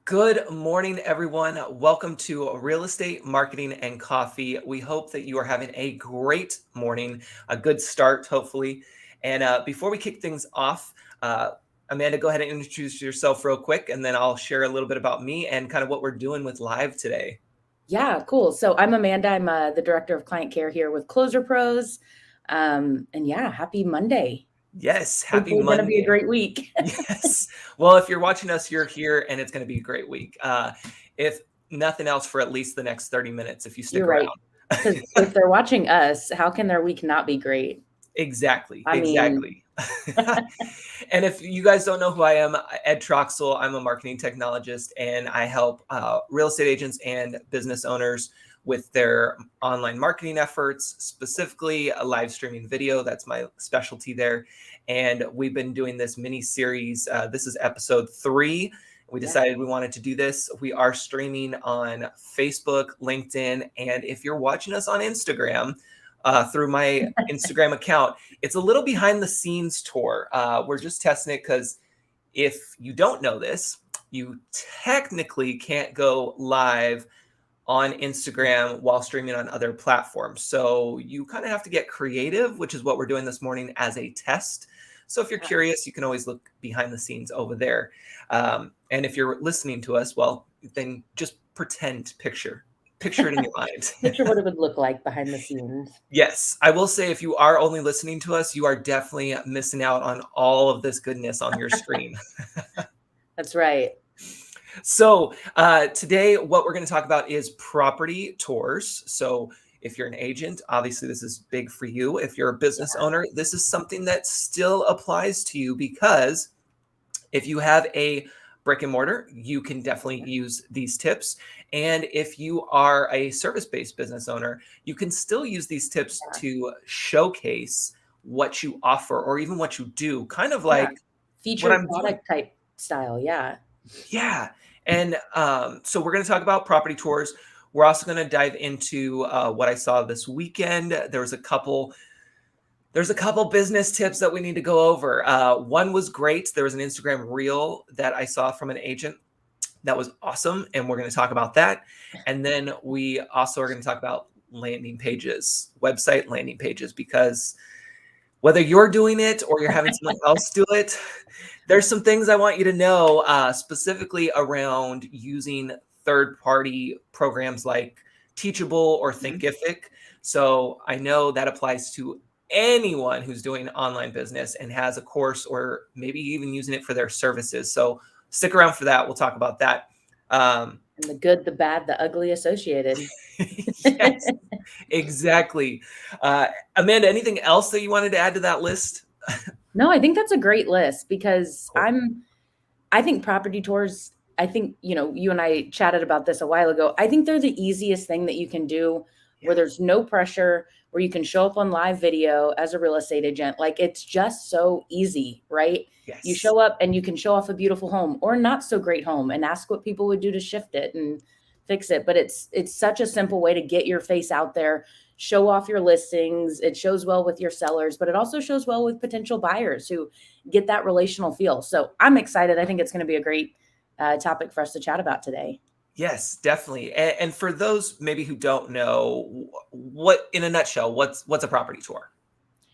Good morning, everyone. Welcome to Real Estate Marketing and Coffee. We hope that you are having a great morning, a good start, hopefully. And before we kick things off, Amanda, go ahead and introduce yourself real quick, and then I'll share a little bit about me and kind of what we're doing with live today. Yeah, cool. So I'm Amanda. I'm the director of client care here with Closer Pros. And yeah, happy Monday. Yes, happy Hopefully going to be a Monday. great week. Yes. Well, if you're watching us, you're here, and it's going to be a great week. If nothing else, for at least the next 30 minutes, if you stick You're right. around. Because if they're watching us, how can their week not be great? Exactly. I mean, Exactly. And if you guys don't know who I am, Ed Troxel, I'm a marketing technologist, and I help real estate agents and business owners with their online marketing efforts, specifically a live streaming video. That's my specialty there. And we've been doing this mini series. This is episode 3. We yeah. decided we wanted to do this. We are streaming on Facebook, LinkedIn, and if you're watching us on Instagram, through my Instagram account, it's a little behind the scenes tour. We're just testing it because if you don't know this, you technically can't go live on Instagram while streaming on other platforms. So you kind of have to get creative, which is what we're doing this morning as a test. So if you're curious, you can always look behind the scenes over there. And if you're listening to us, well, then just picture it in your mind. Picture what it would look like behind the scenes. Yes, I will say if you are only listening to us, you are definitely missing out on all of this goodness on your screen. That's right. So today, what we're going to talk about is property tours. So if you're an agent, obviously this is big for you. If you're a business owner, this is something that still applies to you because if you have a brick and mortar, you can definitely use these tips. And if you are a service-based business owner, you can still use these tips to showcase what you offer or even what you do, kind of like what Featured I'm doing. product type style. Yeah. Yeah. And so we're going to talk about property tours. We're also going to dive into what I saw this weekend. There's a couple business tips that we need to go over. One was great. There was an Instagram reel that I saw from an agent that was awesome, and we're going to talk about that. And then we also are going to talk about website landing pages, because whether you're doing it or you're having someone else do it, there's some things I want you to know, specifically around using third-party programs like Teachable or Thinkific. So I know that applies to anyone who's doing online business and has a course or maybe even using it for their services. So stick around for that. We'll talk about that. And the good, the bad, the ugly associated. Yes, exactly. Amanda, anything else that you wanted to add to that list? No, I think that's a great list because Cool. I think property tours, I think, you and I chatted about this a while ago. I think they're the easiest thing that you can do where there's no pressure, where you can show up on live video as a real estate agent. Like it's just so easy, right? Yes. You show up and you can show off a beautiful home or not so great home and ask what people would do to shift it and fix it. But it's such a simple way to get your face out there, show off your listings. It shows well with your sellers, but it also shows well with potential buyers who get that relational feel. So I'm excited. I think it's going to be a great topic for us to chat about today. Yes, definitely. And for those maybe who don't know, what, in a nutshell, what's a property tour?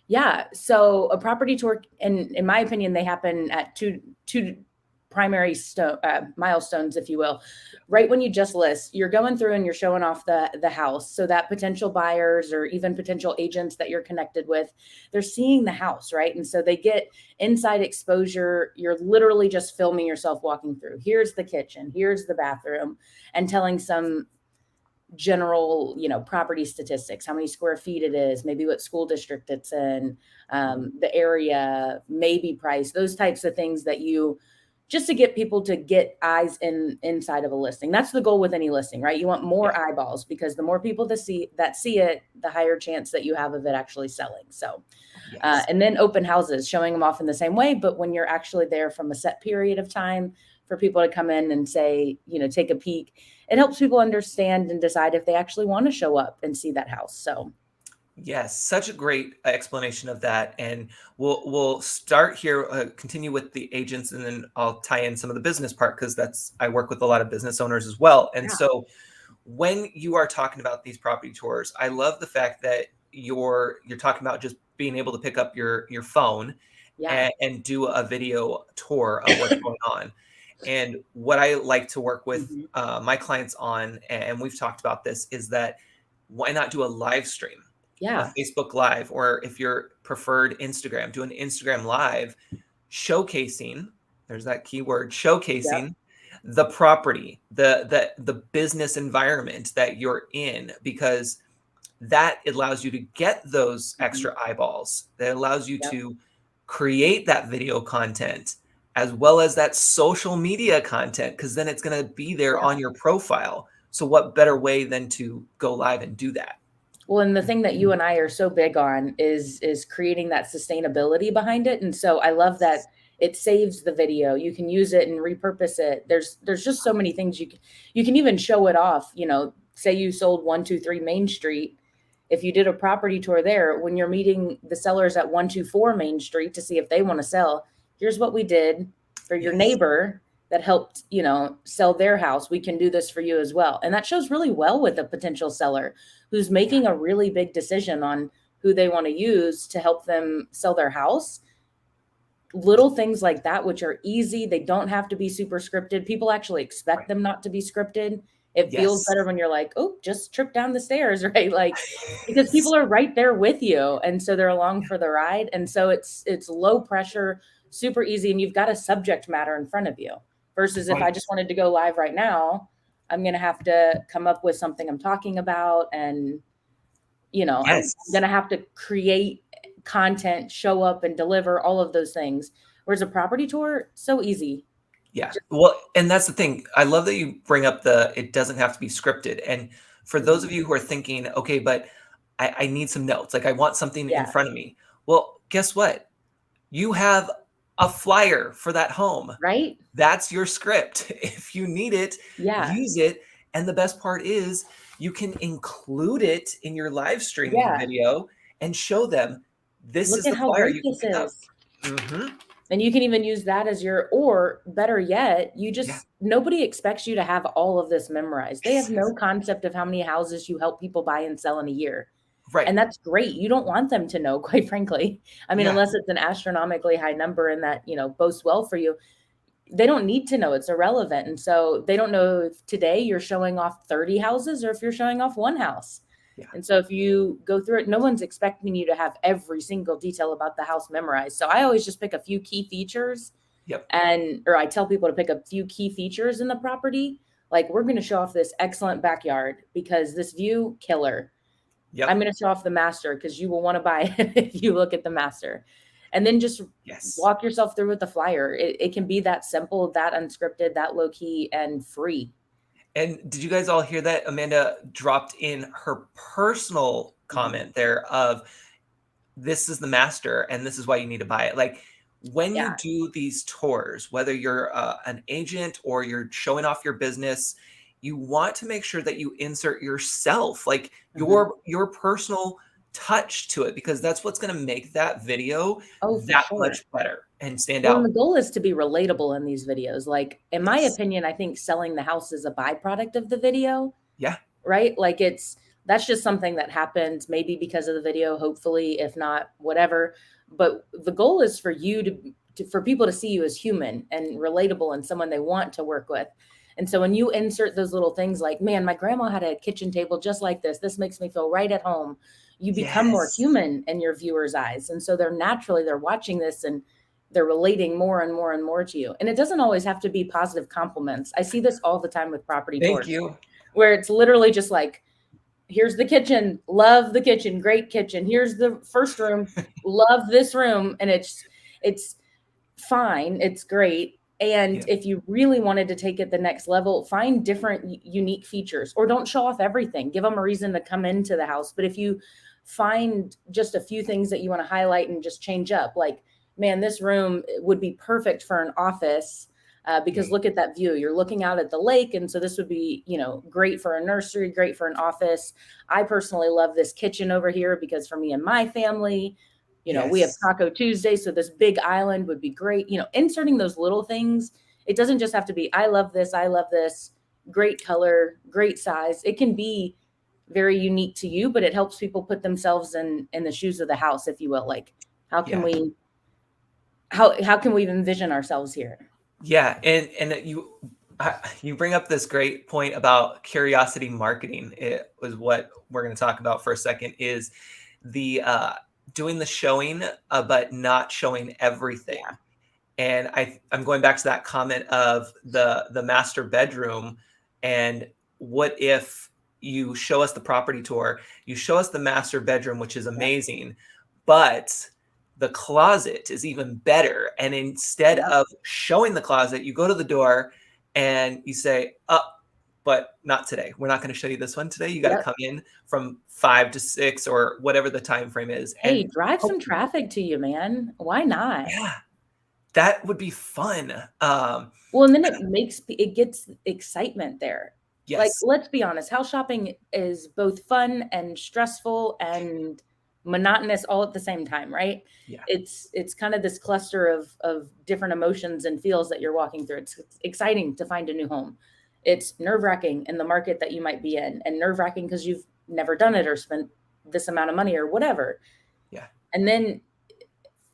Yeah. So a property tour, and in my opinion, they happen at two primary milestones, if you will. Right when you just list, you're going through and you're showing off the house so that potential buyers or even potential agents that you're connected with, they're seeing the house, right? And so they get inside exposure. You're literally just filming yourself walking through. Here's the kitchen, here's the bathroom, and telling some general, property statistics, how many square feet it is, maybe what school district it's in, the area, maybe price, those types of things that you just to get people to get eyes inside of a listing. That's the goal with any listing, right? You want more eyeballs because the more people that see it, the higher chance that you have of it actually selling. So, and then open houses, showing them off in the same way, but when you're actually there from a set period of time for people to come in and say, take a peek, it helps people understand and decide if they actually want to show up and see that house. So Yes, such a great explanation of that, and we'll start here, continue with the agents, and then I'll tie in some of the business part because that's I work with a lot of business owners as well. And Yeah. so when you are talking about these property tours, I love the fact that you're talking about just being able to pick up your phone Yeah. and do a video tour of what's going on. And what I like to work with Mhm. my clients on, and we've talked about this, is that why not do a live stream, a Yeah. Facebook Live, or if you're preferred Instagram, do an Instagram Live showcasing, there's that keyword, Yep. showcasing the property, the business environment that you're in, because that allows you to get those Mhm. extra eyeballs. That allows you Yep. to create that video content as well as that social media content, because then it's going to be there Yeah. on your profile. So what better way than to go live and do that? Well, and the thing that you and I are so big on is creating that sustainability behind it. And so I love that it saves the video. You can use it and repurpose it. There's just so many things you can even show it off. Say you sold 123 Main Street. If you did a property tour there, when you're meeting the sellers at 124 Main Street to see if they want to sell, here's what we did for your Yes. neighbor that helped, sell their house. We can do this for you as well. And that shows really well with a potential seller who's Yeah. making a really big decision on who they want to use to help them sell their house. Little things like that, which are easy, they don't have to be super scripted. People actually expect Right. them not to be scripted. It feels Yes. better when you're like, oh, just trip down the stairs, right? Like, because people are right there with you. And so they're along for the ride. And so it's low pressure, super easy, and you've got a subject matter in front of you. Versus if I Right. just wanted to go live right now, I'm gonna have to come up with something I'm talking about, and I'm Yes. gonna have to create content, show up and deliver all of those things. Whereas a property tour, so easy. Yeah. Just Well, and that's the thing. I love that you bring up the it doesn't have to be scripted. And for those mhm. of you who are thinking, okay, but I need some notes, like I want something in Yeah, front of me. Well, guess what? You have a flyer for that home. right? That's your script. If you need it, Yeah, use it. And the best part is you can include it in your live streaming yeah. video and show them this Look is at the how flyer great you can this pick up. is. Hmm. And you can even use that as or better yet, Yeah. nobody expects you to have all of this memorized. They have Yes. no concept of how many houses you help people buy and sell in a year. Right. And that's great. You don't want them to know, quite frankly. I mean, Yeah. unless it's an astronomically high number and that, boasts well for you. They don't need to know, it's irrelevant. And so they don't know if today you're showing off 30 houses or if you're showing off one house. Yeah. And so if you go through it, no one's expecting you to have every single detail about the house memorized. So I always just pick a few key features, Yep. or I tell people to pick a few key features in the property. Like, we're going to show off this excellent backyard because this view, killer. I'm Yep. going to show off the master because you will want to buy it if you look at the master. And then just Yes. walk yourself through with the flyer. It can be that simple, that unscripted, that low key, and free. And did you guys all hear that? Amanda dropped in her personal Mhm. comment there of this is the master and this is why you need to buy it. Like when you Yeah. do these tours, whether you're an agent or you're showing off your business, you want to make sure that you insert yourself, like Mhm. your personal touch to it, because that's what's going to make that video Oh, for that sure. much better and stand Well, and out. the goal is to be relatable in these videos. Like, in my Yes. opinion, I think selling the house is a byproduct of the video, Yeah. right? Like, that's just something that happens maybe because of the video, hopefully, if not, whatever. But the goal is for you for people to see you as human and relatable and someone they want to work with. And so when you insert those little things like, man, my grandma had a kitchen table just like this makes me feel right at home. You become more Yes. human in your viewers' eyes. And so they're watching this and they're relating more and more and more to you. And it doesn't always have to be positive compliments. I see this all the time with property Thank tours you. where it's literally just like, here's the kitchen, love the kitchen, great kitchen. Here's the first room, love this room. And it's fine, it's great. And Yeah. if you really wanted to take it the next level, find different unique features, or don't show off everything. Give them a reason to come into the house. But if you find just a few things that you want to highlight and just change up, like, man, this room would be perfect for an office. because look at that view. You're looking out at the lake. And so this would be, great for a nursery, great for an office. I personally love this kitchen over here because for me and my family, we have Yes. Taco Tuesday. So this big island would be great. Inserting those little things. It doesn't just have to be, I love this. I love this. Great color, great size. It can be very unique to you, but it helps people put themselves in the shoes of the house, if you will. Like, how can Yeah. we how can we envision ourselves here? Yeah. And you bring up this great point about curiosity marketing. It was what we're going to talk about for a second, is the doing the showing, but not showing everything. Yeah. And I'm going back to that comment of the master bedroom. And what if you show us the property tour, you show us the master bedroom, which is Yep. amazing, but the closet is even better. And instead Yep. of showing the closet, you go to the door and you say, but not today. We're not going to show you this one today. You got to Yep. come in from 5 to 6 or whatever the time frame is. Hey, And drive some hopefully, traffic to you, man. Why not? yeah, that would be fun. Well, and then it gets excitement there. Like, Yes. let's be honest, house shopping is both fun and stressful and monotonous all at the same time, right? Yeah. It's kind of this cluster of different emotions and feels that you're walking through. It's exciting to find a new home. It's nerve-wracking in the market that you might be in, and nerve-wracking because you've never done it or spent this amount of money or whatever. Yeah. And then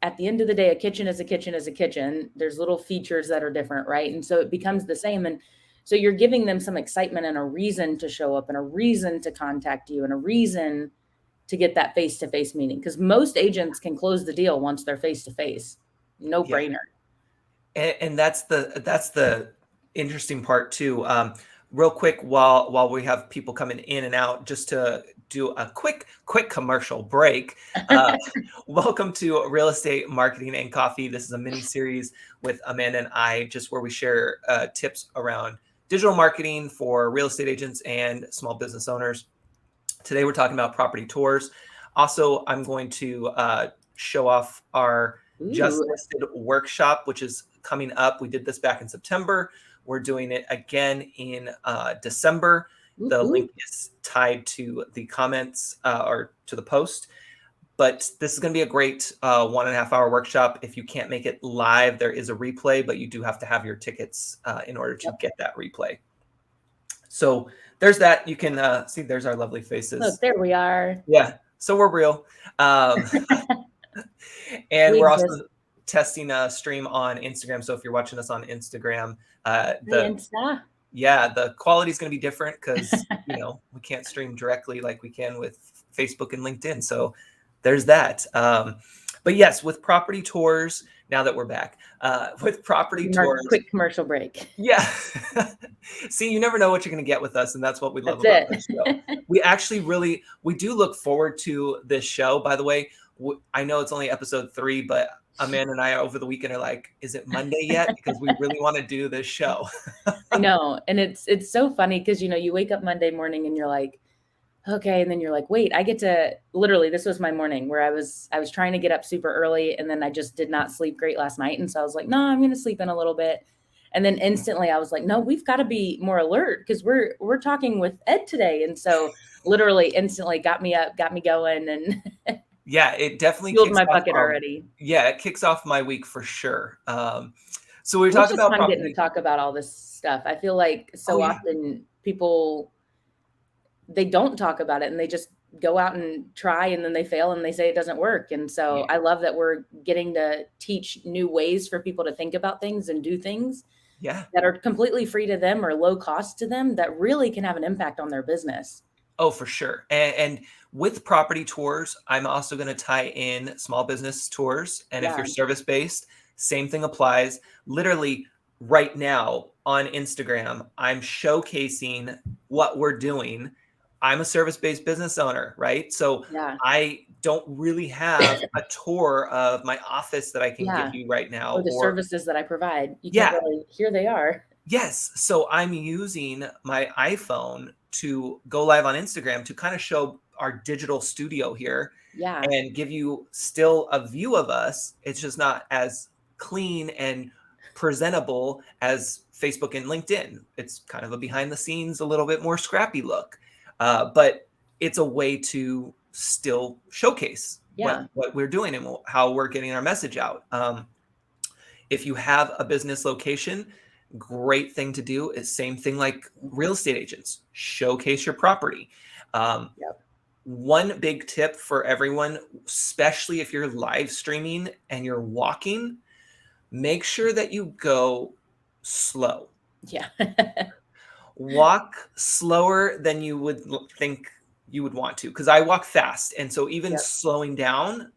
at the end of the day, a kitchen is a kitchen is a kitchen. There's little features that are different, right? And so it becomes the same. And so you're giving them some excitement and a reason to show up and a reason to contact you and a reason to get that face-to-face meeting. Because most agents can close the deal once they're face-to-face. No Yeah. brainer. And that's the interesting part too. Real quick, while we have people coming in and out, just to do a quick commercial break. Welcome to Real Estate Marketing and Coffee. This is a mini series with Amanda and I, just where we share tips around digital marketing for real estate agents and small business owners. Today we're talking about property tours. Also, I'm going to show off our just Ooh, listed workshop, which is coming up. We did this back in September. We're doing it again in December. ooh, The ooh. link is tied to the comments or to the post. But this is going to be a great 1.5 hour workshop. If you can't make it live, there is a replay, but you do have to have your tickets in order to Yep. get that replay. So there's that. You can see there's our lovely faces. Look, there we are. Yeah. So we're real. And We we're exist. also testing a stream on Instagram. So if you're watching us on Instagram, Hi, the Insta. quality is going to be different because we can't stream directly like we can with Facebook and LinkedIn. So there's that. But yes, with property tours, now that we're back, with property tours, Quick commercial break. yeah. See, you never know what you're going to get with us, and that's what we love That's about this show. it. We actually we do look forward to this show. By the way, I know it's only episode 3, but Amanda and I over the weekend are like, is it Monday yet? Because we really want to do this show. I know. And it's so funny because you wake up Monday morning and you're like, okay, and then you're like, wait, I get to literally this was my morning where I was trying to get up super early and then I just did not sleep great last night. And so I was like, no, I'm gonna sleep in a little bit. And then instantly I was like, no, we've got to be more alert because we're talking with Ed today. And so literally instantly got me up, got me going, and Yeah, it definitely fueled kicks my off bucket already. yeah, it kicks off my week for sure. So we were Well, it's talking just about fun getting to property. talk about all this stuff. I feel like Oh so yeah. often people they don't talk about it and they just go out and try and then they fail and they say it doesn't work. And so Yeah. I love that we're getting to teach new ways for people to think about things and do things Yeah. that are completely free to them or low cost to them that really can have an impact on their business. Oh, for sure. And with property tours, I'm also going to tie in small business tours. And if Yeah. you're service based, same thing applies. Literally right now on Instagram, I'm showcasing what we're doing. I'm a service based business owner, right? So Yeah. I don't really have a tour of my office that I can give Yeah. you right now. Or the Or, services that I provide. You can't yeah, really here they are. yes. So I'm using my iPhone to go live on Instagram to kind of show our digital studio here Yeah. and give you still a view of us. It's just not as clean and presentable as Facebook and LinkedIn. It's kind of a behind the scenes, a little bit more scrappy look, but it's a way to still showcase Yeah. what we're doing and how we're getting our message out. If you have a business location, great thing to do is same thing like real estate agents, showcase your property. Um, Yep. One big tip for everyone, especially if you're live streaming and you're walking, make sure that you go slow. Yeah. Walk slower than you would think you would want to, because I walk fast. And so even Yep. slowing down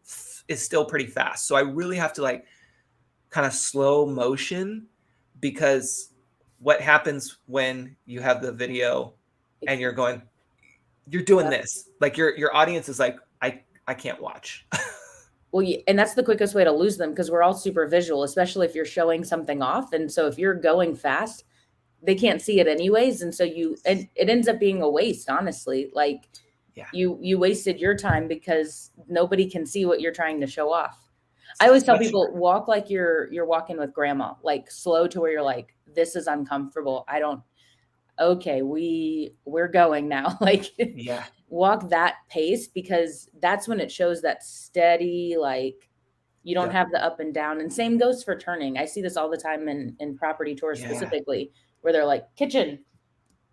is still pretty fast. So I really have to like kind of slow motion, because what happens when you have the video and you're doing Yep. this, like your audience is like, I can't watch. Well, and that's the quickest way to lose them, because we're all super visual, especially if you're showing something off. And so if you're going fast, they can't see it anyways. And so and it ends up being a waste, honestly. Like Yeah. you wasted your time because nobody can see what you're trying to show off. I always tell people, walk like you're walking with grandma, like slow to where you're like, this is uncomfortable. Okay, we're going now. Like Yeah. walk that pace, because that's when it shows that steady, like you don't Yep. have the up and down. And same goes for turning. I see this all the time in property tours Yeah. specifically, where they're like kitchen,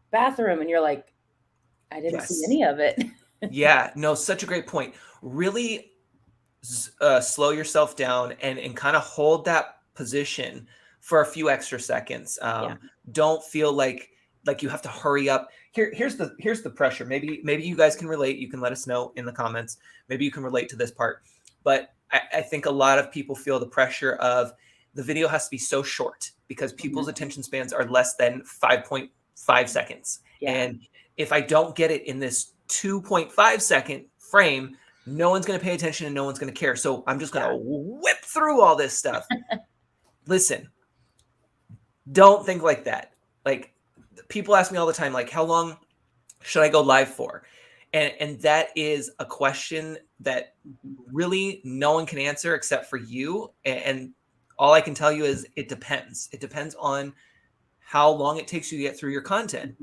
bathroom, and you're like, I didn't see Yes. any of it. Yeah. No, such a great point. Really slow yourself down and kind of hold that position for a few extra seconds. Yeah. Don't feel like you have to hurry up. Here's the pressure. Maybe you guys can relate. You can let us know in the comments. Maybe you can relate to this part. But I think a lot of people feel the pressure of the video has to be so short, because people's attention spans are less than 5.5 seconds. Yeah. And if I don't get it in this 2.5 second frame, no one's going to pay attention and no one's going to care. So I'm just going to whip through all this stuff. Listen, don't think like that. Like, people ask me all the time, like, how long should I go live for? And that is a question that really no one can answer except for you. And all I can tell you is it depends. It depends on how long it takes you to get through your content.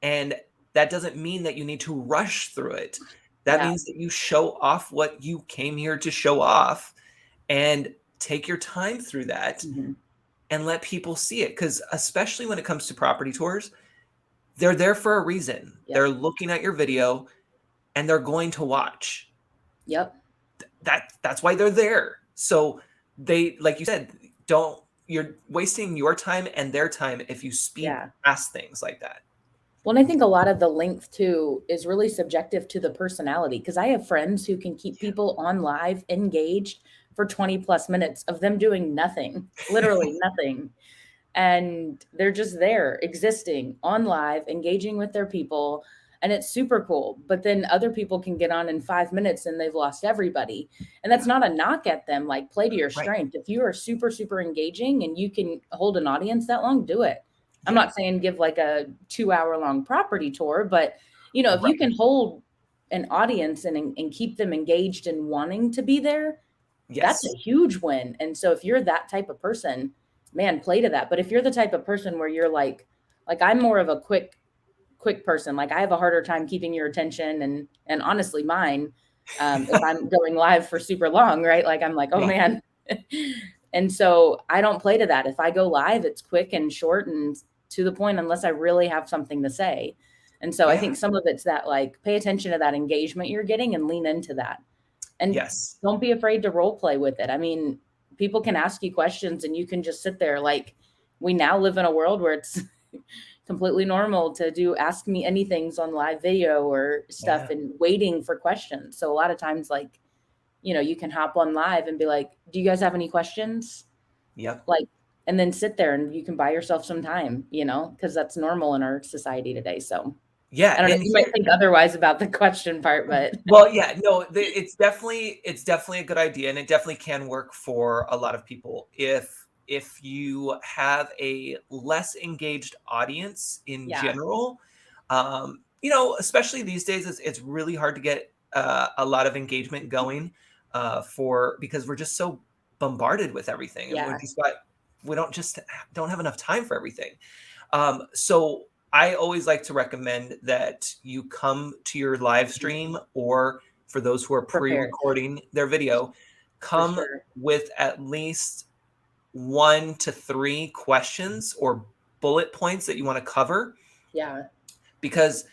And that doesn't mean that you need to rush through it. That means that you show off what you came here to show off, and take your time through that and let people see it. Because especially when it comes to property tours, they're there for a reason. Yep. They're looking at your video and they're going to watch. Yep. That's why they're there. So they, like you said, you're wasting your time and their time if you speed past things like that. Well, and I think a lot of the length too is really subjective to the personality, because I have friends who can keep people on live engaged for 20 plus minutes of them doing nothing, literally nothing. And they're just there existing on live, engaging with their people. And it's super cool. But then other people can get on in 5 minutes and they've lost everybody. And that's not a knock at them. Like, play to your strength. If you are super, super engaging and you can hold an audience that long, do it. I'm not saying give like a 2-hour long property tour, but if you can hold an audience and keep them engaged and wanting to be there, that's a huge win. And so if you're that type of person, man, play to that. But if you're the type of person where you're like I'm more of a quick person, like I have a harder time keeping your attention and honestly mine, if I'm going live for super long, right? Like I'm like, oh man. And so I don't play to that. If I go live, it's quick and short and to the point, unless I really have something to say. And so I think some of it's that, like, pay attention to that engagement you're getting and lean into that. And don't be afraid to role play with it. I mean, people can ask you questions and you can just sit there. Like, we now live in a world where it's completely normal to do ask me anythings on live video or stuff and waiting for questions. So a lot of times, like, you can hop on live and be like, do you guys have any questions? Like, and then sit there and you can buy yourself some time, because that's normal in our society today. So I don't know. You might think otherwise about the question part, but well, no, it's definitely a good idea, and it definitely can work for a lot of people if you have a less engaged audience in general. Especially these days, it's really hard to get a lot of engagement going because we're just so bombarded with everything, and we've just got we don't have enough time for everything. So I always like to recommend that you come to your live stream, or for those who are Prepared. pre-recording their video, For come sure. with at least 1 to 3 questions or bullet points that you want to cover. Yeah. Because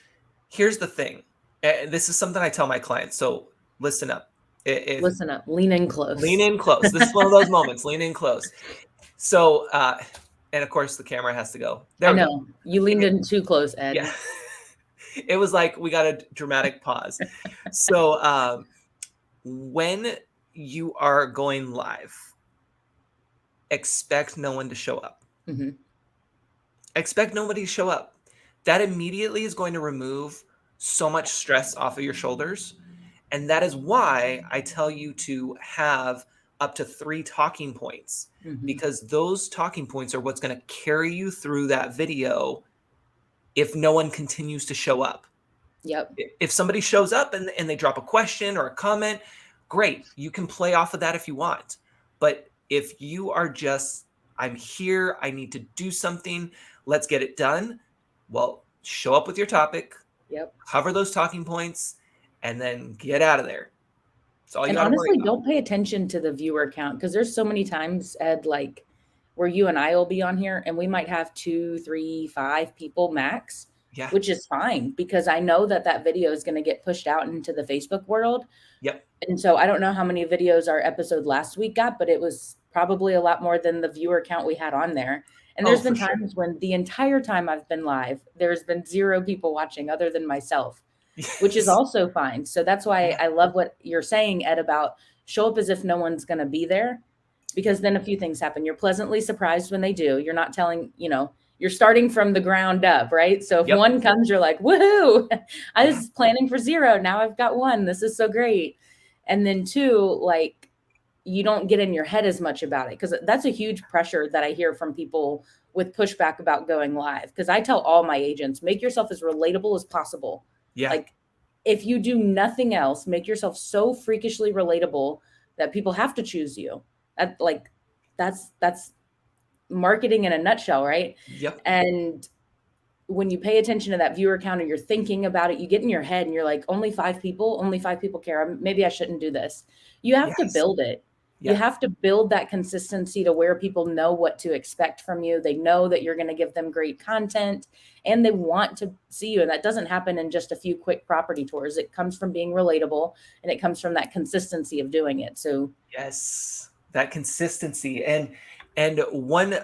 here's the thing, and this is something I tell my clients. So listen up. If Listen up. Lean in close. Lean in close. This is one of those moments. Lean in close. So, and of course, the camera has to go. There I we go. know. You leaned in too close, Ed. Yeah. It was like we got a dramatic pause. So, when you are going live, expect no one to show up. Mhm. Expect nobody to show up. That immediately is going to remove so much stress off of your shoulders. And that is why I tell you to have up to 3 talking points, Mhm. because those talking points are what's going to carry you through that video if no one continues to show up. Yep. If somebody shows up and they drop a question or a comment, great. You can play off of that if you want. But if you are just, I'm here, I need to do something, let's get it done. Well, show up with your topic, Yep. cover those talking points, and then get out of there. That's all you And got to worry honestly, about. don't pay attention to the viewer count, because there's so many times, Ed, like where you and I will be on here and we might have 2, 3, 5 people max, Yeah. which is fine because I know that that video is going to get pushed out into the Facebook world. Yep. And so I don't know how many videos our episode last week got, but it was probably a lot more than the viewer count we had on there. And Oh, there's been for sure. times when the entire time I've been live, there's been 0 people watching other than myself, which is Yes. also fine. So that's why Yeah. I love what you're saying, Ed, about show up as if no one's going to be there, because then a few things happen. You're pleasantly surprised when they do. You're not telling, you're starting from the ground up, right? So if Yep. one comes, you're like, woohoo, I Yeah. was planning for 0. Now I've got 1. This is so great. And then 2, like, you don't get in your head as much about it, because that's a huge pressure that I hear from people with pushback about going live. Because I tell all my agents, make yourself as relatable as possible. Yeah. Like, if you do nothing else, make yourself so freakishly relatable that people have to choose you. That's marketing in a nutshell, right? Yep. And when you pay attention to that viewer count and you're thinking about it, you get in your head and you're like, only 5 people care. Maybe I shouldn't do this. You have to Yes. build it. Yeah. You have to build that consistency to where people know what to expect from you. They know that you're going to give them great content and they want to see you. And that doesn't happen in just a few quick property tours. It comes from being relatable, and it comes from that consistency of doing it. So Yes, that consistency. And one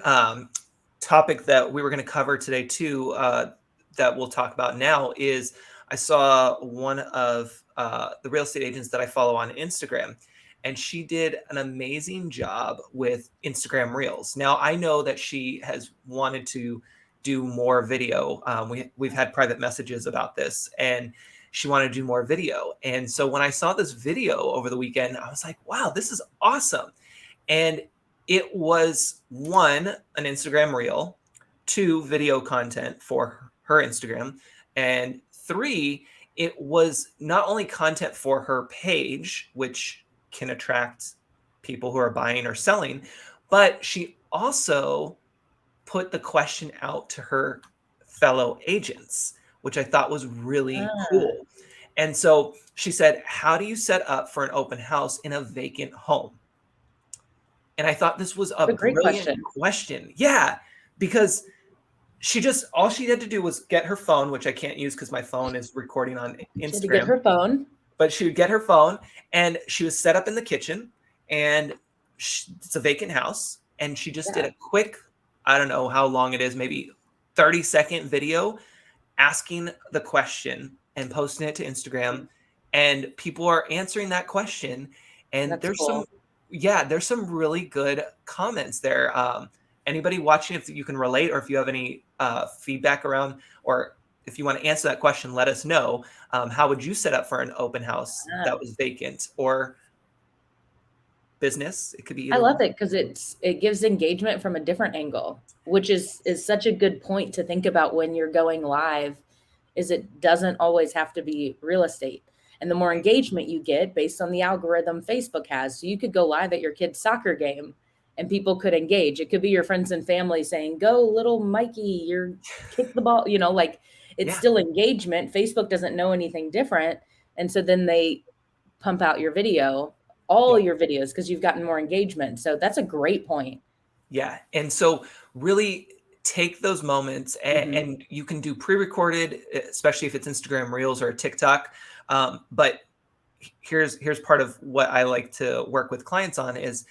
topic that we were going to cover today too, that we'll talk about now, is I saw one of the real estate agents that I follow on Instagram, and she did an amazing job with Instagram Reels. Now I know that she has wanted to do more video. We've had private messages about this, and she wanted to do more video. And so when I saw this video over the weekend, I was like, wow, this is awesome. And it was 1, an Instagram reel, 2, video content for her Instagram, and 3, it was not only content for her page, which can attract people who are buying or selling, but she also put the question out to her fellow agents, which I thought was really cool. And so she said, how do you set up for an open house in a vacant home? And I thought this was a a great brilliant question. question. Yeah, because all she had to do was get her phone, which I can't use because my phone is recording on She had to get Instagram. her phone. But she would get her phone, and she was set up in the kitchen, and it's a vacant house, and she just did a quick, I don't know how long it is, maybe 30-second video asking the question and posting it to Instagram, and people are answering that question. And That's there's cool. there's some really good comments there. Anybody watching, if you can relate, or if you have any feedback around, or if you want to answer that question, let us know. How would you set up for an open house that was vacant or business? It could be I either love one. it because it gives engagement from a different angle, which is such a good point to think about when you're going live. Is it doesn't always have to be real estate, and the more engagement you get based on the algorithm Facebook has. So you could go live at your kid's soccer game, and people could engage. It could be your friends and family saying, "Go, little Mikey, you're kick the ball," like it's Yeah. still engagement. Facebook doesn't know anything different. And so then they pump out your video, all Yeah. your videos, because you've gotten more engagement. So that's a great point. Yeah. And so really take those moments Hmm. and you can do pre-recorded, especially if it's Instagram Reels or TikTok. But here's part of what I like to work with clients on is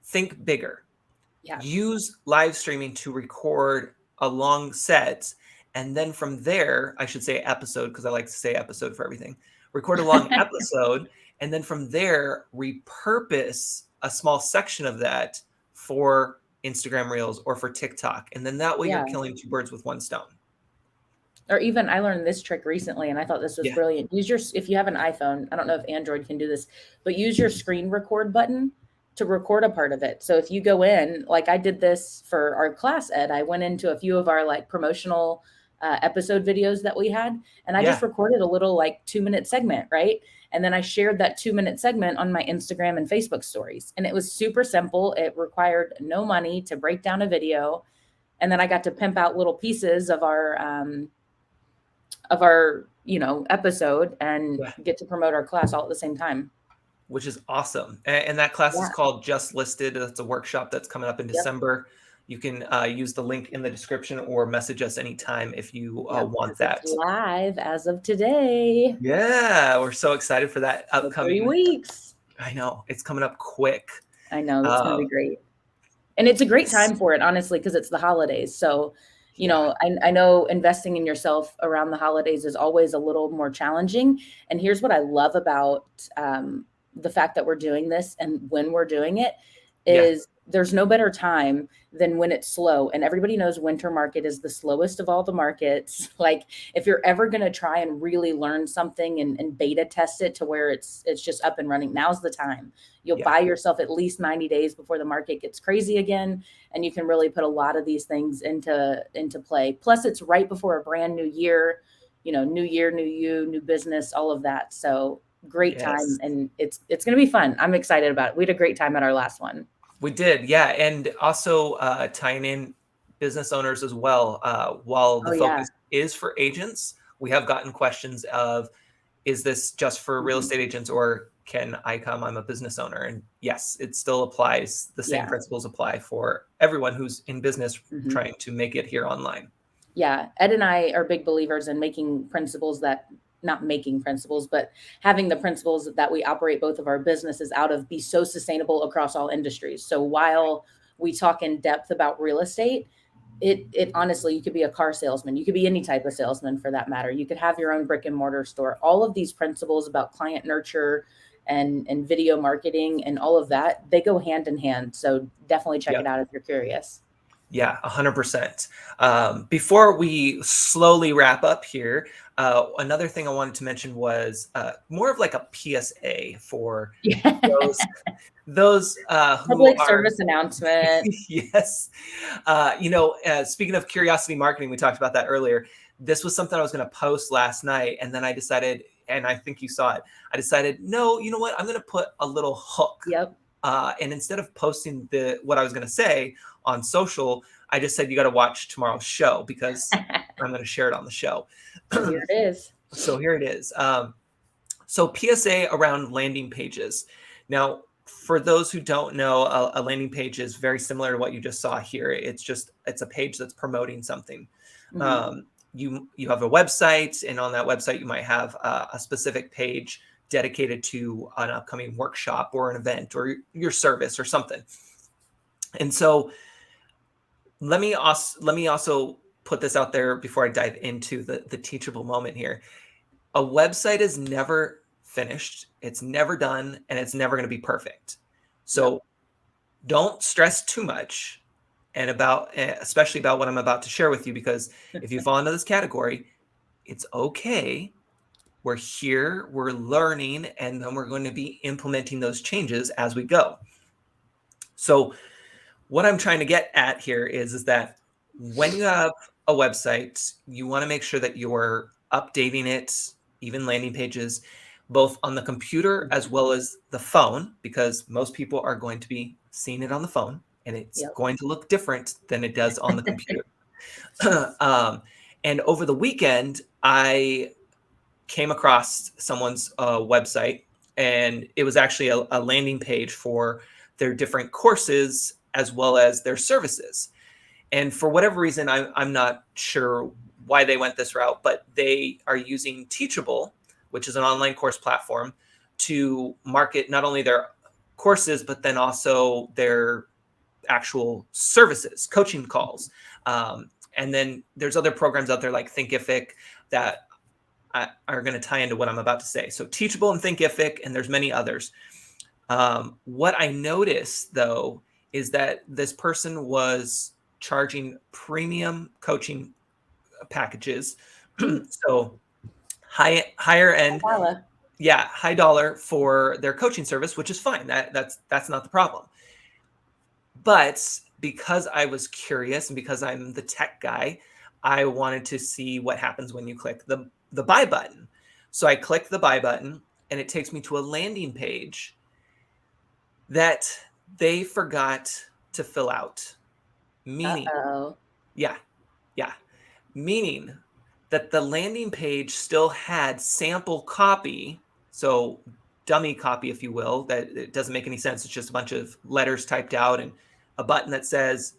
think bigger. Yeah. Use live streaming to record a long set. And then from there, I should say episode, because I like to say episode for everything. Record a long episode. And then from there, repurpose a small section of that for Instagram Reels or for TikTok. And then that way you're Yeah. killing two birds with one stone. Or even I learned this trick recently and I thought this was Yeah. brilliant. If you have an iPhone, I don't know if Android can do this, but use your screen record button to record a part of it. So if you go in, like I did this for our class, Ed, I went into a few of our like promotional episode videos that we had, and I Yeah. just recorded a little like 2-minute segment, right? And then I shared that 2-minute segment on my Instagram and Facebook stories. And it was super simple. It required no money to break down a video. And then I got to pimp out little pieces of our episode and Yeah. get to promote our class all at the same time. Which is awesome. And that class is Yeah. called Just Listed. That's a workshop that's coming up in Yep. December. You can use the link in the description or message us anytime if you Yep, want 'cause that. it's live as of today Yeah, we're so excited for that for 3 upcoming. weeks. I know it's coming up quick. I know that's going to be Uh, great. And it's a great s- time for it, honestly, because it's the holidays. So, yeah, I know investing in yourself around the holidays is always a little more challenging. And here's what I love about the fact that we're doing this and when we're doing it yeah, is there's no better time than when it's slow. And everybody knows winter market is the slowest of all the markets. Like if you're ever going to try and really learn something and beta test it to where it's just up and running, now's the time. You'll yeah, buy yourself at least 90 days before the market gets crazy again, and you can really put a lot of these things into play. Plus it's right before a brand new year, new year, new you, new business, all of that. So great time, yes. and it's going to be fun. I'm excited about it. We had a great time at our last one. We did, yeah, and also tying in business owners as well. While the Oh yeah. focus is for agents, we have gotten questions of, is this just for real Mhm. estate agents or can I come? I'm a business owner. And yes, it still applies. The same Yeah. principles apply for everyone who's in business Mhm. trying to make it here online. Yeah, Ed and I are big believers in making principles that not making principles, but having the principles that we operate both of our businesses out of be so sustainable across all industries. So while we talk in depth about real estate, it honestly, you could be a car salesman, you could be any type of salesman for that matter. You could have your own brick and mortar store. All of these principles about client nurture and video marketing and all of that, they go hand in hand. So definitely check it Yep. out if you're curious. Yeah, 100%. Before we slowly wrap up here, another thing I wanted to mention was more of like a PSA for Yeah. those who Public are. service announcement. Yes. Speaking of curiosity marketing, we talked about that earlier. This was something I was going to post last night. And then I decided, and I think you saw it, I decided, no, you know what? I'm going to put a little hook. Yep. And instead of posting what I was going to say on social, I just said, you got to watch tomorrow's show because I'm going to share it on the show. So here it is. So here it is. So PSA around landing pages. Now, for those who don't know, a landing page is very similar to what you just saw here. It's a page that's promoting something. Mhm. You have a website, and on that website you might have a specific page dedicated to an upcoming workshop or an event or your service or something. And so let me also put this out there before I dive into the teachable moment here. A website is never finished, it's never done, and it's never going to be perfect. Yep. So don't stress too much especially about what I'm about to share with you, because if you fall into this category, it's okay. We're here, we're learning, and then we're going to be implementing those changes as we go. So what I'm trying to get at here is that when you have a website, you want to make sure that you're updating it, even landing pages, both on the computer as Mhm. well as the phone, because most people are going to be seeing it on the phone. and it's Yep. going to look different than it does on the computer. And over the weekend, I came across someone's website, and it was actually a landing page for their different courses as well as their services. And for whatever reason, I'm not sure why they went this route, but they are using Teachable, which is an online course platform, to market not only their courses, but then also their actual services, coaching calls. And then there's other programs out there like Thinkific that are going to tie into what I'm about to say. So Teachable and Thinkific, and there's many others. What I noticed, though, is that this person was charging premium coaching packages. So higher end, high dollar for their coaching service, which is fine. That's not the problem. But because I was curious and because I'm the tech guy, I wanted to see what happens when you click the buy button. So I click the buy button, and it takes me to a landing page that they forgot to fill out. Meaning, yeah, meaning that the landing page still had sample copy, so dummy copy, if you will, that it doesn't make any sense. It's just a bunch of letters typed out and a button that says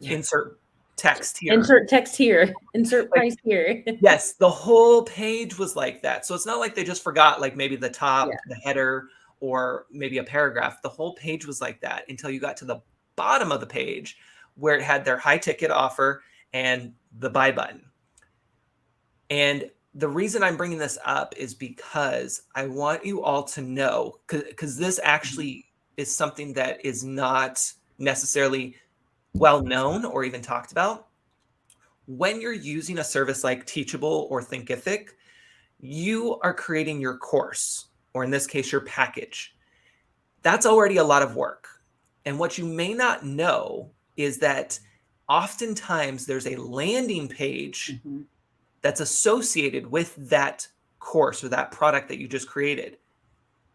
insert text here. Insert text here. Insert price here. Yes, the whole page was like that. So it's not like they just forgot like maybe the top, the header, or maybe a paragraph. The whole page was like that until you got to the bottom of the page where it had their high ticket offer and the buy button. And the reason I'm bringing this up is because I want you all to know, because this actually is something that is not necessarily well known or even talked about. When you're using a service like Teachable or Thinkific, you are creating your course, or in this case, your package. That's already a lot of work. And what you may not know is that oftentimes there's a landing page that's associated with that course or that product that you just created.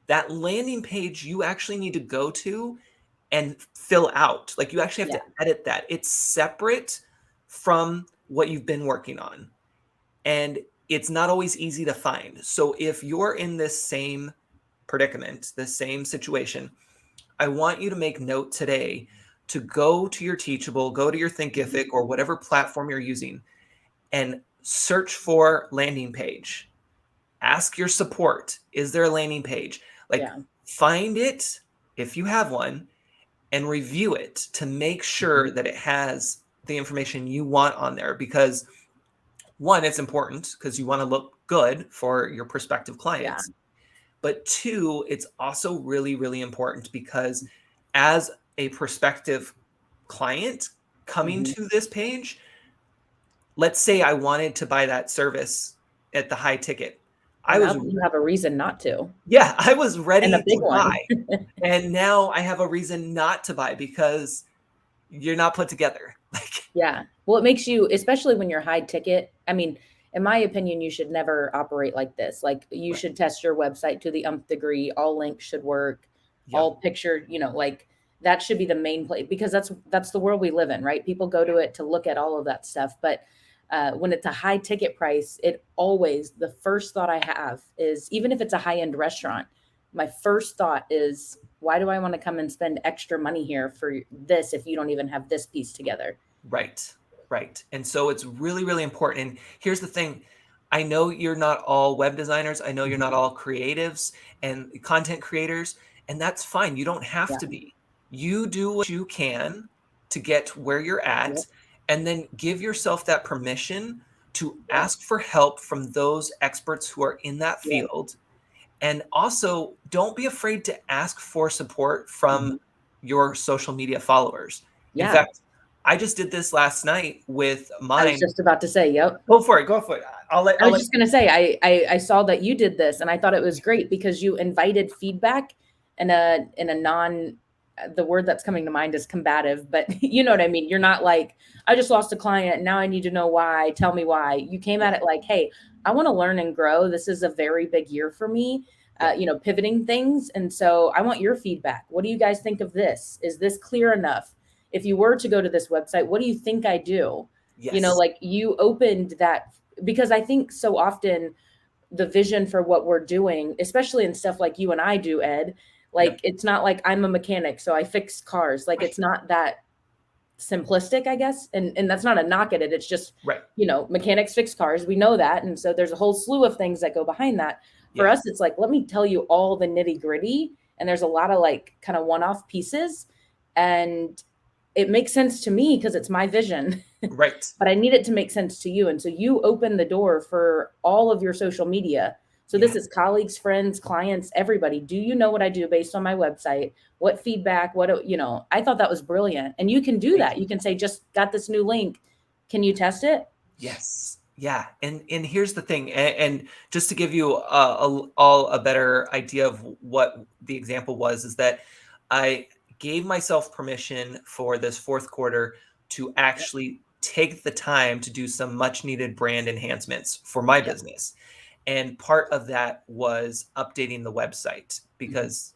That landing page you actually need to go to and fill out. Like you actually have to edit that. It's separate from what you've been working on. And it's not always easy to find. So if you're in this same predicament, this same situation, I want you to make note today to go to your Teachable, go to your Thinkific or whatever platform you're using and search for landing page. Ask your support. Is there a landing page? Find it if you have one and review it to make sure that it has the information you want on there, because one, it's important because you want to look good for your prospective clients. But two, it's also really, really important because as a prospective client coming to this page, let's say I wanted to buy that service at the high ticket. You have a reason not to. Yeah, I was ready to buy. And now I have a reason not to buy because you're not put together. Well, it makes you, especially when you're high ticket. I mean, in my opinion, you should never operate like this. Like you should test your website to the nth degree. All links should work. All picture, like that should be the main place, because that's the world we live in, right? People go to it to look at all of that stuff. But when it's a high ticket price, the first thought I have is, even if it's a high end restaurant, my first thought is, why do I want to come and spend extra money here for this if you don't even have this piece together? Right. And so it's really, really important. And here's the thing. I know you're not all web designers. I know you're not all creatives and content creators, and that's fine. You don't have to be. You do what you can to get where you're at, and then give yourself that permission to ask for help from those experts who are in that field. And also, don't be afraid to ask for support from your social media followers. In fact, I just did this last night with mine. I was just about to say, Go for it. I was just going to say, I saw that you did this, and I thought it was great because you invited feedback in a the word that's coming to mind is combative, but you know what I mean? You're not like, I just lost a client. Now I need to know why. Tell me why. You came at it like, hey, I want to learn and grow. This is a very big year for me, pivoting things. And so I want your feedback. What do you guys think of this? Is this clear enough? if you were to go to this website, what do you think I do? Yes. Like you opened that, because I think so often the vision for what we're doing, especially in stuff like you and I do, Ed, like Yep. it's not like I'm a mechanic, so I fix cars. Like it's not that simplistic, I guess. And that's not a knock at it. It's just, Right. mechanics fix cars. We know that. And so there's a whole slew of things that go behind that. For Yeah. us, it's like, let me tell you all the nitty gritty. And there's a lot of like kind of one-off pieces. And it makes sense to me because it's my vision. Right. But I need it to make sense to you. And so you open the door for all of your social media. So Yeah. this is colleagues, friends, clients, everybody. Do you know what I do based on my website? What feedback? I thought that was brilliant. And you can do Thank that. you. You can say, just got this new link. Can you test it? Yes. Yeah. And here's the thing. And just to give you all a better idea of what the example was, is that I gave myself permission for this fourth quarter to Yep. actually take the time to do some much needed brand enhancements for my Yep. business. And part of that was updating the website Mhm. because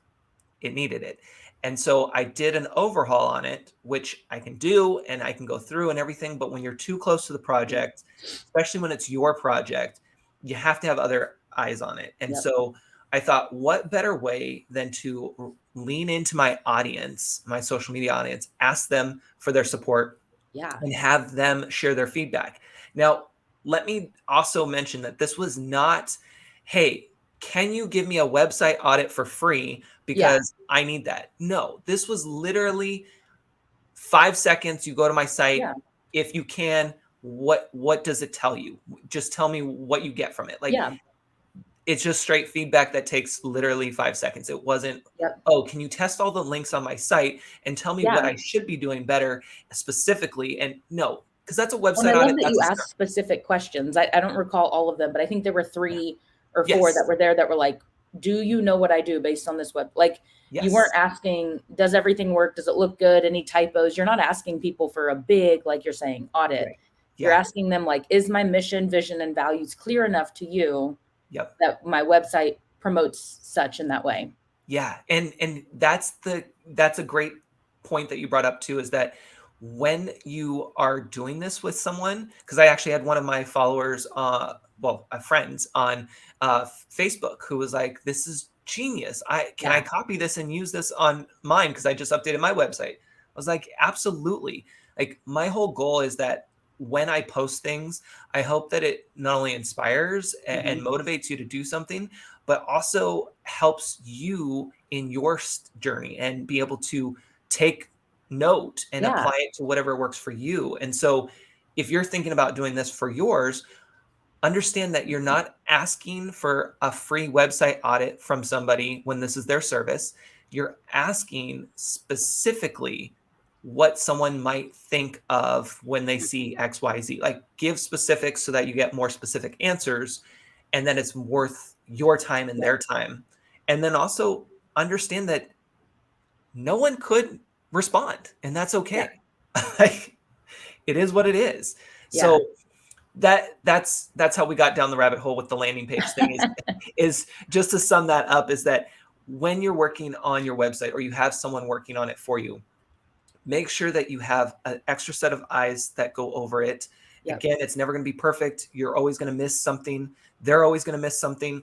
it needed it. And so I did an overhaul on it, which I can do and I can go through and everything. But when you're too close to the project, especially when it's your project, you have to have other eyes on it. And Yep. so I thought, what better way than to lean into my audience, my social media audience, ask them for their support Yeah. and have them share their feedback. Now, let me also mention that this was not, hey, can you give me a website audit for free Yeah. because I need that? No, this was literally 5 seconds. You go to my site. Yeah. If you can, what does it tell you? Just tell me what you get from it. Like, Yeah. it's just straight feedback that takes literally 5 seconds. It wasn't, Yep. oh, can you test all the links on my site and tell me what Yeah. I should be doing better specifically? And no, because that's a Well, and website I love audit. that That's you a start. asked specific questions. I don't recall all of them, but I think there were Yeah. 3 or 4 that Yes. were there that were like, do you know what I do based on this web? Like you weren't Yes. asking, does everything work? Does it look good? Any typos? You're not asking people for a big, like you're saying, audit. Right. You're Yeah. asking them like, is my mission, vision, and values clear enough to you Yep. that my website promotes such in that way? Yeah, and that's a great point that you brought up too, is that when you are doing this with someone, because I actually had one of my followers, friends on Facebook who was like, "This is genius. I Yeah. copy this and use this on mine because I just updated my website." I was like, "Absolutely!" Like my whole goal is that when I post things, I hope that it not only inspires and Hmm. motivates you to do something, but also helps you in your journey and be able to take note and Yeah. apply it to whatever works for you. And so, if you're thinking about doing this for yours, understand that you're not asking for a free website audit from somebody when this is their service. You're asking specifically what someone might think of when they see XYZ. Like, give specifics so that you get more specific answers, and then it's worth your time and Yep. their time. And then also understand that no one could respond, and that's Yeah. okay. Like, it is what it is. Yeah. So that's how we got down the rabbit hole with the landing page thing, is just to sum that up, is that when you're working on your website or you have someone working on it for you, make sure that you have an extra set of eyes that go over it. Yep. Again, it's never going to be perfect. You're always going to miss something. They're always going to miss something.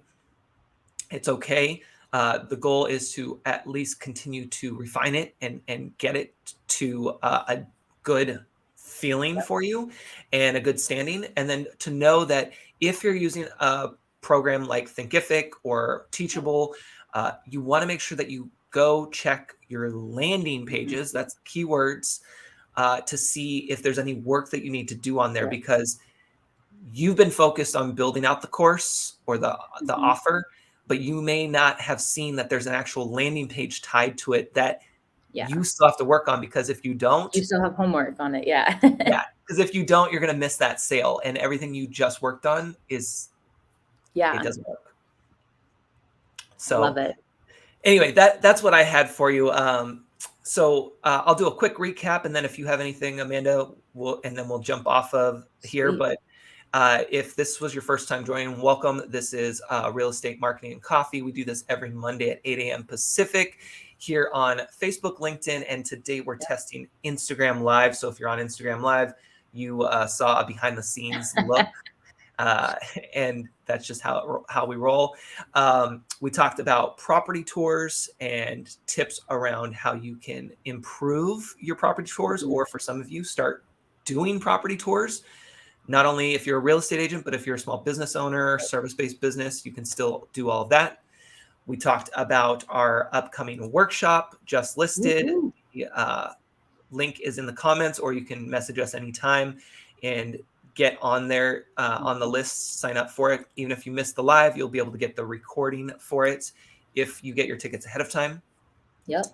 It's okay. The goal is to at least continue to refine it and get it to a good feeling Yep. for you and a good standing. And then to know that if you're using a program like Thinkific or Teachable, you want to make sure that you go check your landing Mhm. pages, that's keywords, to see if there's any work that you need to do on there, Yep. because you've been focused on building out the course or the Mhm. offer, but you may not have seen that there's an actual landing page tied to it that Yeah. you still have to work on, because if you You don't, still have homework on it. Yeah. yeah, because if you don't, you're going to miss that sale, and everything you just worked on is, it Yeah. doesn't work. I love So it. anyway, that's what I had for you. I'll do a quick recap, and then if you have anything, Amanda, and then we'll jump off of here. Sweet. But if this was your first time joining, welcome. This is Real Estate Marketing and Coffee. We do this every Monday at 8 a.m. Pacific. here on Facebook, LinkedIn, and today we're testing Instagram Live. So if you're on Instagram Live, you saw a behind the scenes look. And that's just how we roll. We talked about property tours and tips around how you can improve your property tours, or for some of you, start doing property tours. Not only if you're a real estate agent, but if you're a small business owner, service-based business, you can still do all of that. We talked about our upcoming workshop, just listed. The link is in the comments, or you can message us anytime and get on there on the list, sign up for it. Even if you miss the live, you'll be able to get the recording for it if you get your tickets ahead of time. Yep.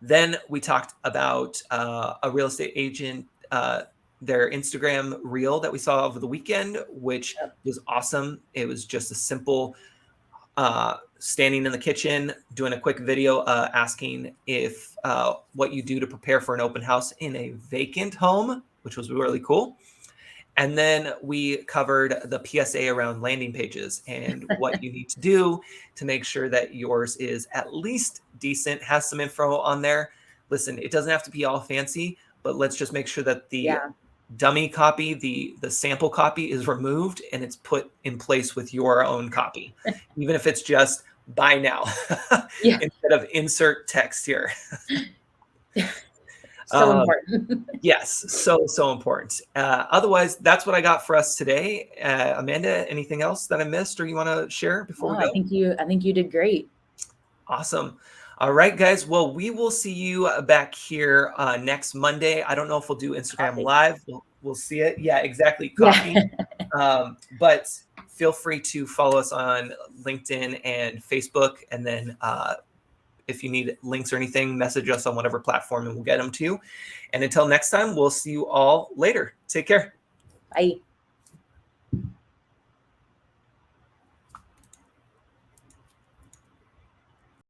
Then we talked about a real estate agent, their Instagram reel that we saw over the weekend, which was awesome. It was just a simple standing in the kitchen, doing a quick video asking if what you do to prepare for an open house in a vacant home, which was really cool. And then we covered the PSA around landing pages and what you need to do to make sure that yours is at least decent, has some info on there. Listen, it doesn't have to be all fancy, but let's just make sure that the dummy copy, the sample copy is removed and it's put in place with your own copy, even if it's just buy now instead of insert text here. So important. Yes, so important. Otherwise, that's what I got for us today. Amanda, anything else that I missed or you want to share before we go? I think you did great. Awesome. All right, guys. Well, we will see you back here next Monday. I don't know if we'll do Instagram Live. We'll see it. Yeah, exactly. Coffee. But feel free to follow us on LinkedIn and Facebook. And then if you need links or anything, message us on whatever platform and we'll get them to you. And until next time, we'll see you all later. Take care. Bye.